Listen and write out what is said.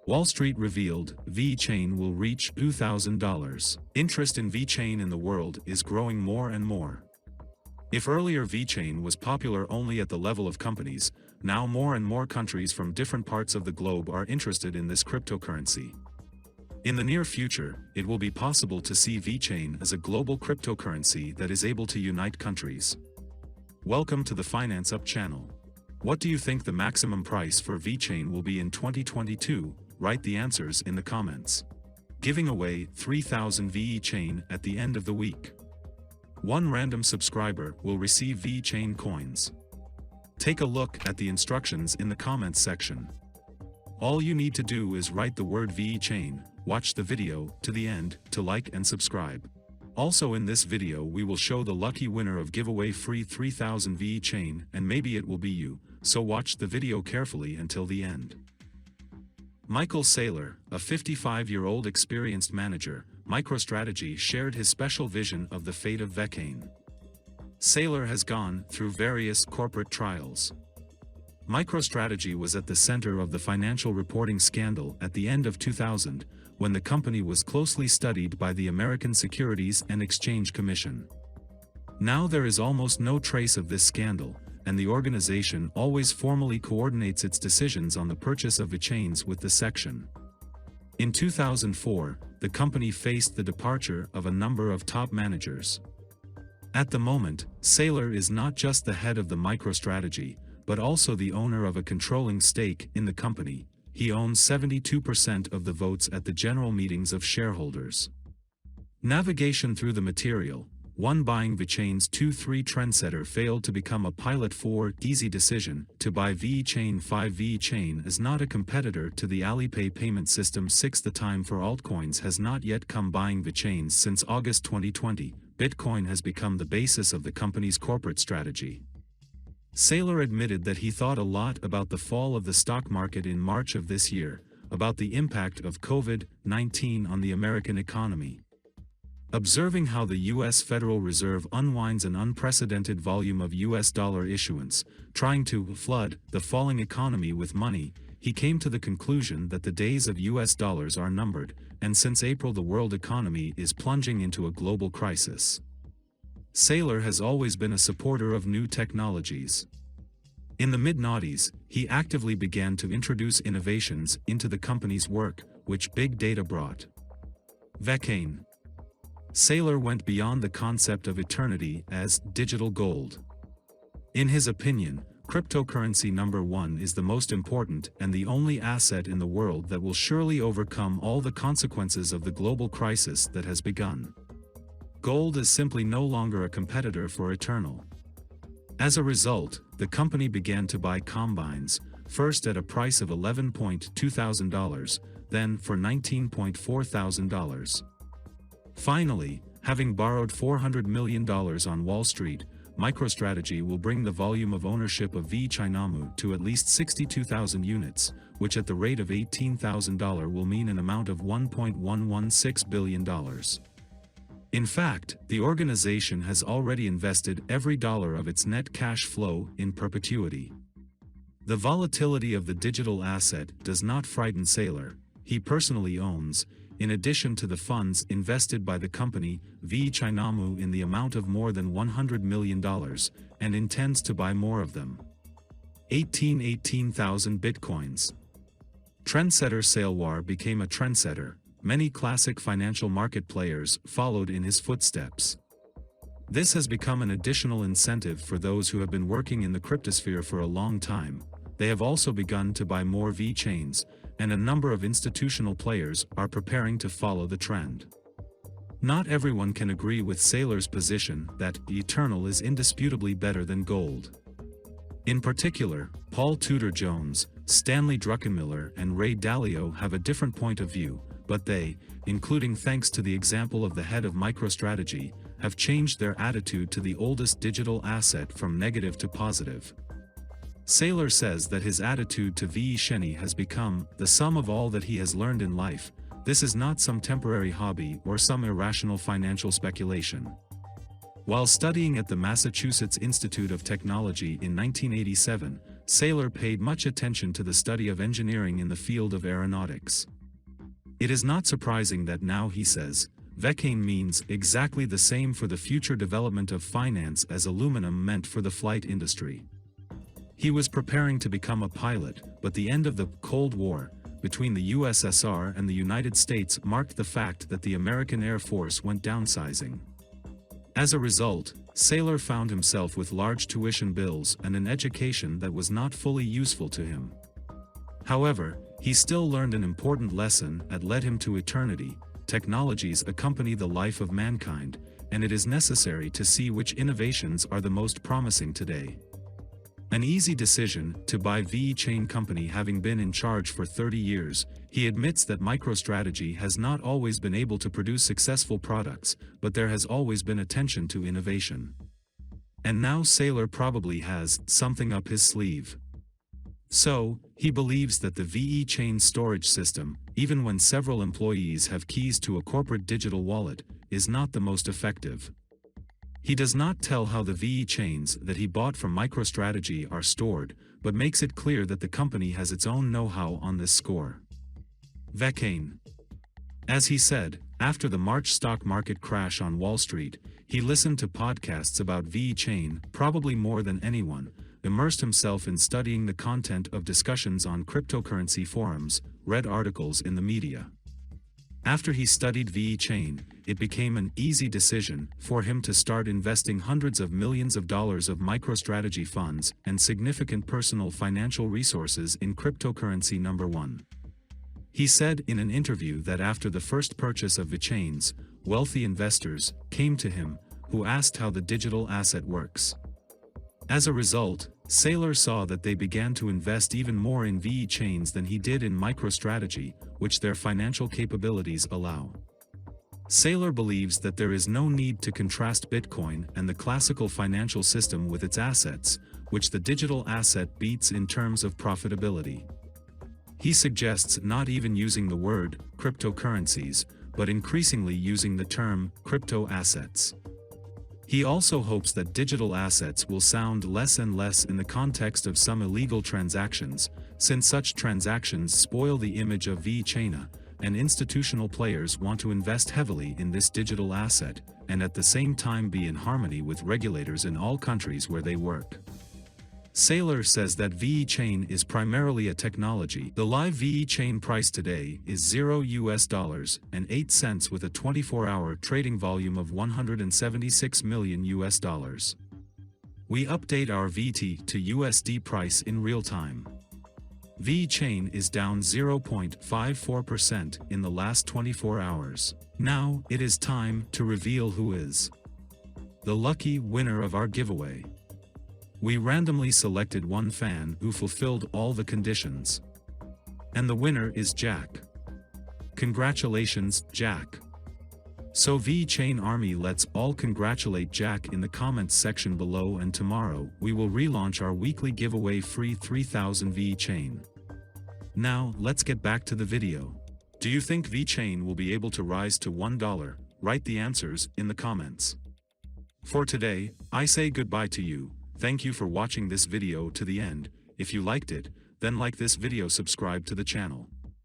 Wall Street revealed Vechain will reach $2,000. Interest in Vechain in the world is growing more and more. If earlier Vechain was popular only at the level of companies, now more and more countries from different parts of the globe are interested in this cryptocurrency. In the near future, it will be possible to see Vechain as a global cryptocurrency that is able to unite countries. Welcome to the Finance Up channel. What do you think the maximum price for Vechain will be in 2022? Write the answers in the comments. Giving away 3,000 Vechain at the end of the week. One random subscriber will receive Vechain coins. Take a look at the instructions in the comments section. All you need to do is write the word Vechain, watch the video to the end to like and subscribe. Also in this video we will show the lucky winner of giveaway free 3,000 Vechain, and maybe it will be you, so watch the video carefully until the end. Michael Saylor, a 55-year-old experienced manager, MicroStrategy, shared his special vision of the fate of Vechain. Saylor has gone through various corporate trials. MicroStrategy was at the center of the financial reporting scandal at the end of 2000, when the company was closely studied by the American Securities and Exchange Commission. Now there is almost no trace of this scandal, and the organization always formally coordinates its decisions on the purchase of Vechains with the section. In 2004, the company faced the departure of a number of top managers. At the moment, Saylor is not just the head of the MicroStrategy, but also the owner of a controlling stake in the company. He owns 72% of the votes at the general meetings of shareholders. Navigation through the material. 1. Buying Vechain's 2-3 trendsetter failed to become a pilot. 4. Easy decision to buy Vechain. 5. Vechain is not a competitor to the Alipay payment system. 6. The time for altcoins has not yet come. Buying Vechains. Since August 2020, Bitcoin has become the basis of the company's corporate strategy. Saylor admitted that he thought a lot about the fall of the stock market in March of this year, about the impact of COVID-19 on the American economy. Observing how the U.S. Federal Reserve unwinds an unprecedented volume of U.S. dollar issuance, trying to flood the falling economy with money, he came to the conclusion that the days of U.S. dollars are numbered, and since April the world economy is plunging into a global crisis. Saylor has always been a supporter of new technologies. In the mid-noughties, he actively began to introduce innovations into the company's work, which big data brought. Vechain. Saylor went beyond the concept of eternity as digital gold. In his opinion, cryptocurrency number 1 is the most important and the only asset in the world that will surely overcome all the consequences of the global crisis that has begun. Gold is simply no longer a competitor for eternal. As a result, the company began to buy combines, first at a price of $11,200, then for $19,400. Finally, having borrowed $400 million on Wall Street, MicroStrategy will bring the volume of ownership of Vechain to at least 62,000 units, which at the rate of $18,000 will mean an amount of $1.116 billion. In fact, the organization has already invested every dollar of its net cash flow in perpetuity. The volatility of the digital asset does not frighten Saylor. He personally owns, in addition to the funds invested by the company, Vechain in the amount of more than $100 million, and intends to buy more of them. 18,000 Bitcoins. Trendsetter. Saylor became a trendsetter. Many classic financial market players followed in his footsteps. This has become an additional incentive for those who have been working in the cryptosphere for a long time. They have also begun to buy more Vechains, and a number of institutional players are preparing to follow the trend. Not everyone can agree with Saylor's position that eternal is indisputably better than gold. In particular, Paul Tudor Jones, Stanley Druckenmiller and Ray Dalio have a different point of view, but they, including thanks to the example of the head of MicroStrategy, have changed their attitude to the oldest digital asset from negative to positive. Saylor says that his attitude to Vechain has become the sum of all that he has learned in life. This is not some temporary hobby or some irrational financial speculation. While studying at the Massachusetts Institute of Technology in 1987, Saylor paid much attention to the study of engineering in the field of aeronautics. It is not surprising that now he says, Vechain means exactly the same for the future development of finance as aluminum meant for the flight industry. He was preparing to become a pilot, but the end of the Cold War between the USSR and the United States marked the fact that the American Air Force went downsizing. As a result, Saylor found himself with large tuition bills and an education that was not fully useful to him. However, he still learned an important lesson that led him to eternity. Technologies accompany the life of mankind, and it is necessary to see which innovations are the most promising today. An easy decision to buy Vechain company. Having been in charge for 30 years, he admits that MicroStrategy has not always been able to produce successful products, but there has always been attention to innovation. And now Saylor probably has something up his sleeve. So, he believes that the Vechain storage system, even when several employees have keys to a corporate digital wallet, is not the most effective. He does not tell how the Vechains that he bought from MicroStrategy are stored, but makes it clear that the company has its own know-how on this score. Vechain. As he said, after the March stock market crash on Wall Street, he listened to podcasts about Vechain, probably more than anyone, immersed himself in studying the content of discussions on cryptocurrency forums, read articles in the media. After he studied Vechain, it became an easy decision for him to start investing hundreds of millions of dollars of MicroStrategy funds and significant personal financial resources in cryptocurrency number one. He said in an interview that after the first purchase of Vechains, wealthy investors came to him, who asked how the digital asset works. As a result, Saylor saw that they began to invest even more in Vechains than he did in MicroStrategy, which their financial capabilities allow. Saylor believes that there is no need to contrast Bitcoin and the classical financial system with its assets, which the digital asset beats in terms of profitability. He suggests not even using the word cryptocurrencies, but increasingly using the term crypto assets. He also hopes that digital assets will sound less and less in the context of some illegal transactions, since such transactions spoil the image of Vechain, and institutional players want to invest heavily in this digital asset, and at the same time be in harmony with regulators in all countries where they work. Saylor says that Vechain is primarily a technology. The live Vechain price today is $0.08 with a 24-hour trading volume of $176 million. We update our VT to USD price in real time. Vechain is down 0.54% in the last 24 hours. Now, it is time to reveal who is the lucky winner of our giveaway. We randomly selected one fan who fulfilled all the conditions. And the winner is Jack. Congratulations, Jack. So Vechain Army, let's all congratulate Jack in the comments section below, and tomorrow we will relaunch our weekly giveaway free 3000 Vechain. Now, let's get back to the video. Do you think Vechain will be able to rise to $1? Write the answers in the comments. For today, I say goodbye to you. Thank you for watching this video to the end. If you liked it, then like this video, subscribe to the channel.